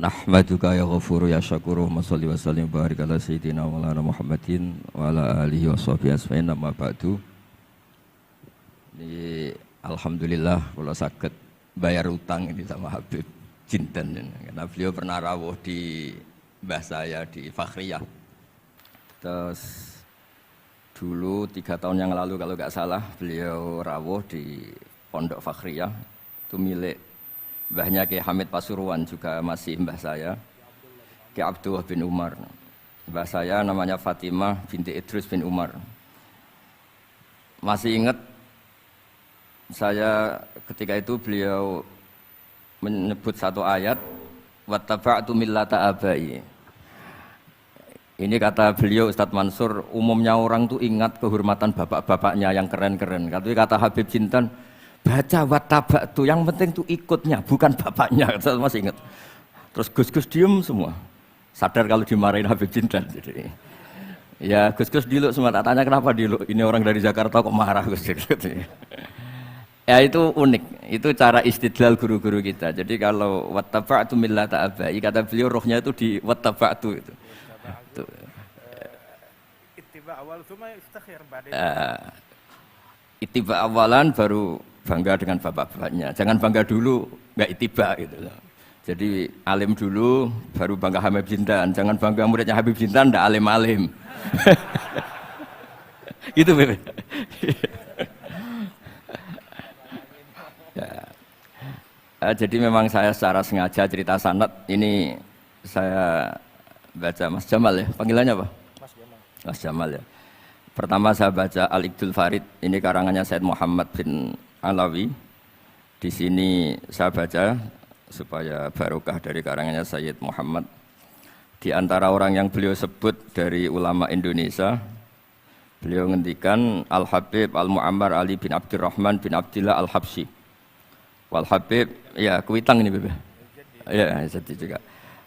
Nahmaduka ya ghafuru ya syakuru wa salli wa sallim barik ala sayyidina wa ala Muhammadin wa ala alihi wa sahbihi asma'in amma ba'du. Ini alhamdulillah kalau sakit bayar utang ini sama Habib Jinten karena beliau pernah rawuh di mbah saya di Fakhriyah. Terus dulu 3 tahun yang lalu kalau nggak salah beliau rawuh di Pondok Fakhriyah itu milik mbahnya Ki Hamid Pasuruan, juga masih mbah saya Ki Abdullah bin Umar. Mbah saya namanya Fatimah binti Idrus bin Umar. Masih ingat saya ketika itu beliau menyebut satu ayat wattaba'tu millata abai. Ini kata beliau Ustadz Mansur, umumnya orang tuh ingat kehormatan bapak-bapaknya yang keren-keren. Tapi kata Habib Jinten, baca wattaba'tu yang penting tuh ikutnya, bukan bapaknya. Saya masih ingat. Terus Gus-Gus diem semua. Sadar kalau dimarahin Habib Jinten. Jadi ya Gus-Gus diluk semua. Tak tanya kenapa diluk. Ini orang dari Jakarta kok marah Gus. Ya itu unik, itu cara istidlal guru-guru kita. Jadi kalau wattaba'tu millata abai, kata beliau rohnya itu di wattaba'tu itu. Ittiba awal cuma istakhir badai. Ittiba awalan baru bangga dengan bapak-bapaknya. Jangan bangga dulu enggak ittiba gitu loh. Jadi alim dulu baru bangga Habib Jinten. Jangan bangga muridnya Habib Jinten ndak alim-alim. Gitu Beb. Jadi memang saya secara sengaja cerita sanad ini saya baca Mas Jamal ya, panggilannya apa? Mas Jamal ya. Pertama saya baca Al-Iqdul Farid, ini karangannya Said Muhammad bin Alawi. Di sini saya baca supaya barokah dari karangannya Sayyid Muhammad. Di antara orang yang beliau sebut dari ulama Indonesia, beliau ngendikan Al-Habib Al-Mu'ammar Ali bin Abdurrahman bin Abdillah Al-Habsyi. Wal Habib, ya Kuitang ini Bebe. Ya, jadi juga.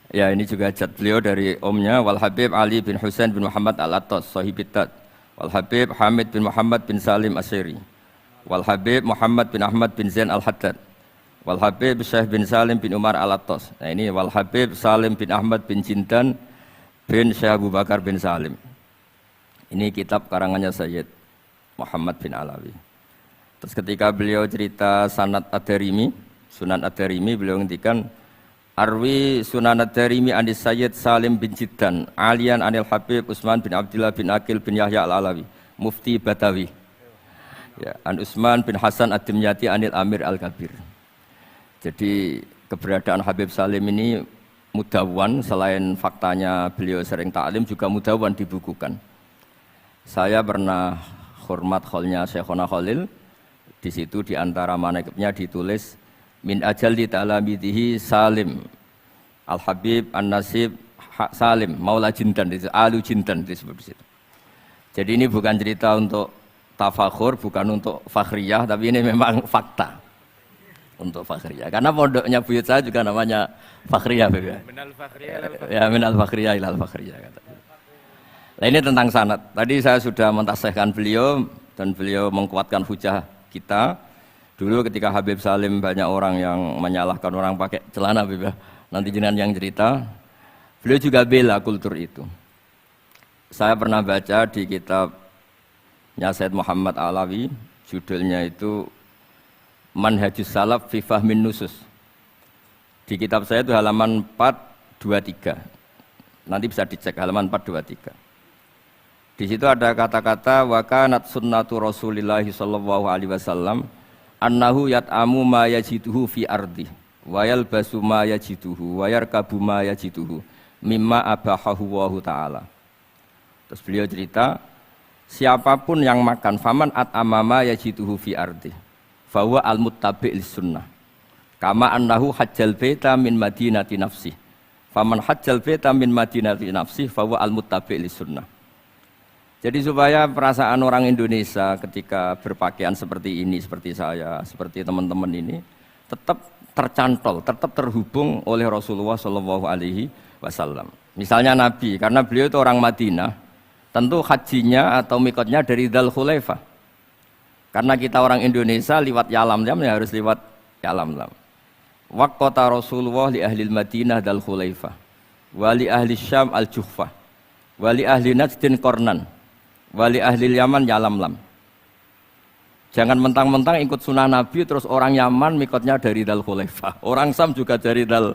Ya, ini juga jad beliau dari omnya Wal Habib Ali bin Husain bin Muhammad Al-Attas, Sahibit Tad. Wal Habib Hamid bin Muhammad bin Salim Asyiri. Wal Habib Muhammad bin Ahmad bin Zain Al-Haddad. Wal Habib Syekh bin Salim bin Umar Al-Attas. Nah, ini Wal Habib Salim bin Ahmad bin Jinten bin Syekh Abu Bakar bin Salim. Ini kitab karangannya Sayyid Muhammad bin Alawi. Terus ketika beliau cerita Sanad Ad-Darimi, Sunan Ad-Darimi, beliau ngendikan Arwi Sunan Ad-Darimi anis Sayyid Salim bin Jiddan, Alian anil Habib Utsman bin Abdillah bin Akil bin Yahya Al-Alawi, Mufti Batawi. Ya, an Utsman bin Hasan Ad-Dimyati anil Amir Al-Kabir. Jadi keberadaan Habib Salim ini mudawwan, selain faktanya beliau sering taklim juga mudawwan dibukukan. Saya pernah hormat kholnya Syekhona Khalil. Di situ di antara manaqibnya ditulis min ajalli ta'lamidhi Salim Al-Habib An-Nasib Salim Maula Jinten, itu Alu Jinten disebut di situ. Jadi ini bukan cerita untuk tafakhur, bukan untuk fakhriyah, tapi ini memang fakta untuk fakhriyah. Karena pondoknya buyut saya juga namanya fakhriyah, ya. Minal fakhriyah ilal fakhriyah. Ya, minal fakhriyah ilal fakhriyah kata. Nah, ini tentang sanad. Tadi saya sudah mentasihkan beliau dan beliau mengkuatkan hujah kita. Dulu ketika Habib Salim banyak orang yang menyalahkan orang pakai celana, Beb. Nanti jenengan yang cerita. Beliau juga bela kultur itu. Saya pernah baca di kitabnya Said Muhammad Alawi, judulnya itu Manhajus Salaf fi Fahmin Nusus. Di kitab saya itu halaman 423. Nanti bisa dicek halaman 423. Di situ ada kata-kata wa kanat sunnatu Rasulillah sallallahu alaihi wasallam annahu yat'amu ma yajiduhu fi ardi wa yalbasu ma yajiduhu wa yarkabu ma yajiduhu mimma abahahu wa ta'ala. Terus beliau cerita, siapapun yang makan faman at'ama ma yajiduhu fi ardi fa huwa al-muttabi' lis-sunnah. Kama annahu hajjal baita min madinati nafsi. Faman hajjal baita min madinati nafsi fa huwa al-muttabi' lis-sunnah. Jadi supaya perasaan orang Indonesia ketika berpakaian seperti ini, seperti saya, seperti teman-teman ini, tetap tercantol, tetap terhubung oleh Rasulullah Shallallahu Alaihi Wasallam. Misalnya Nabi, karena beliau itu orang Madinah, tentu hajinya atau mikotnya dari Dzul Khulaifah. Karena kita orang Indonesia liwat Yalamlam ya harus liwat Yalamlam. Waqata Rasulullah li ahli Madinah dal Khulaifah, wa li ahli Syam al Juhfah, wa li ahli Najdin Qarnan, wa li ahli Yaman Yalamlam. Jangan mentang-mentang ikut sunnah Nabi terus orang Yaman mikotnya dari Dal Khulaifah, orang Sam juga dari Dal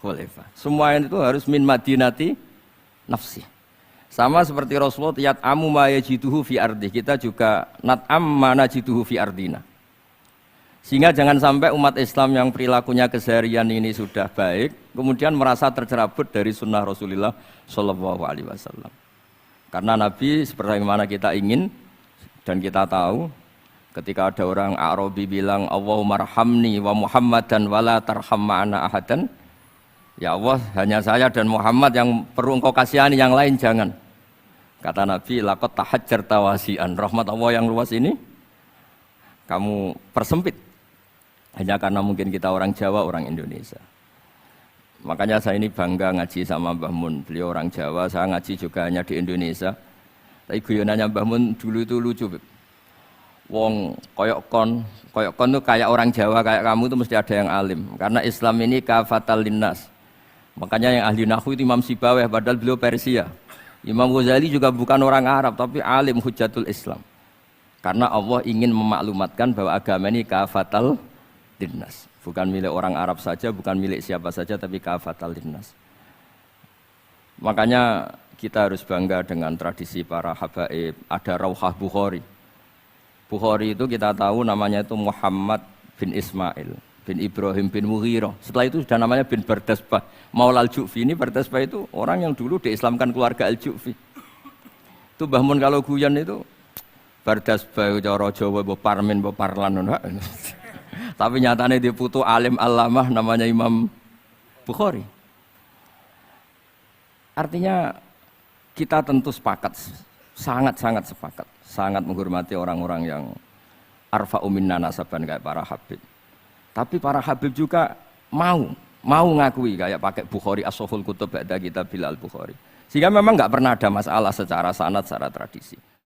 Khulaifah. Semua itu harus min Madinati nafsi. Sama seperti Rasulullah yat'amu ma yajiduhu fi ardi, kita juga nat'am ma najiduhu fi ardina. Sehingga jangan sampai umat Islam yang perilakunya keseharian ini sudah baik, kemudian merasa tercerabut dari sunnah Rasulullah Shallallahu Alaihi Wasallam. Karena Nabi seperti mana kita ingin dan kita tahu, ketika ada orang Arabi bilang Allahumma arhamni wa Muhammadan wala tarham ma'ana ahadan, ya Allah hanya saya dan Muhammad yang perlu engkau kasihani, yang lain jangan. Kata Nabi, laqad tahajjarta wasi'an, rahmat Allah yang luas ini kamu persempit. Hanya karena mungkin kita orang Jawa, orang Indonesia. Makanya saya ini bangga ngaji sama Mbah Mun. Beliau orang Jawa, saya ngaji juga hanya di Indonesia. Tapi guyonannya Mbah Mun dulu itu lucu. Wong koyok kon itu kayak orang Jawa, kayak kamu itu mesti ada yang alim. Karena Islam ini kafatal linnas. Makanya yang ahli nahwu itu Imam Sibawayh, padahal beliau Persia. Imam Ghazali juga bukan orang Arab, tapi alim hujatul Islam. Karena Allah ingin memaklumatkan bahwa agama ini kafatal linnas, bukan milik orang Arab saja, bukan milik siapa saja, tapi kafatal linnas. Makanya kita harus bangga dengan tradisi para habaib. Ada Rauhah Bukhari. Bukhari itu kita tahu namanya itu Muhammad bin Ismail bin Ibrahim bin Mughirah. Setelah itu sudah namanya bin Bardasbah. Maula al-Ju'fi, ini Bardasbah itu orang yang dulu diislamkan keluarga al-Ju'fi. Itu Mbah Mun kalau guyon itu Bardasbah cara Jawa mbok parmin mbok parlan. Tapi nyatanya dia putu alim alamah namanya Imam Bukhari. Artinya kita tentu sepakat, sangat-sangat sepakat, sangat menghormati orang-orang yang arfa'u minna nasaban kayak para habib. Tapi para habib juga mau ngakui kayak pakai Bukhari as-Sahihul Kutub ba'da kitab Al-Bukhari. Sehingga memang nggak pernah ada masalah secara sanad, secara tradisi.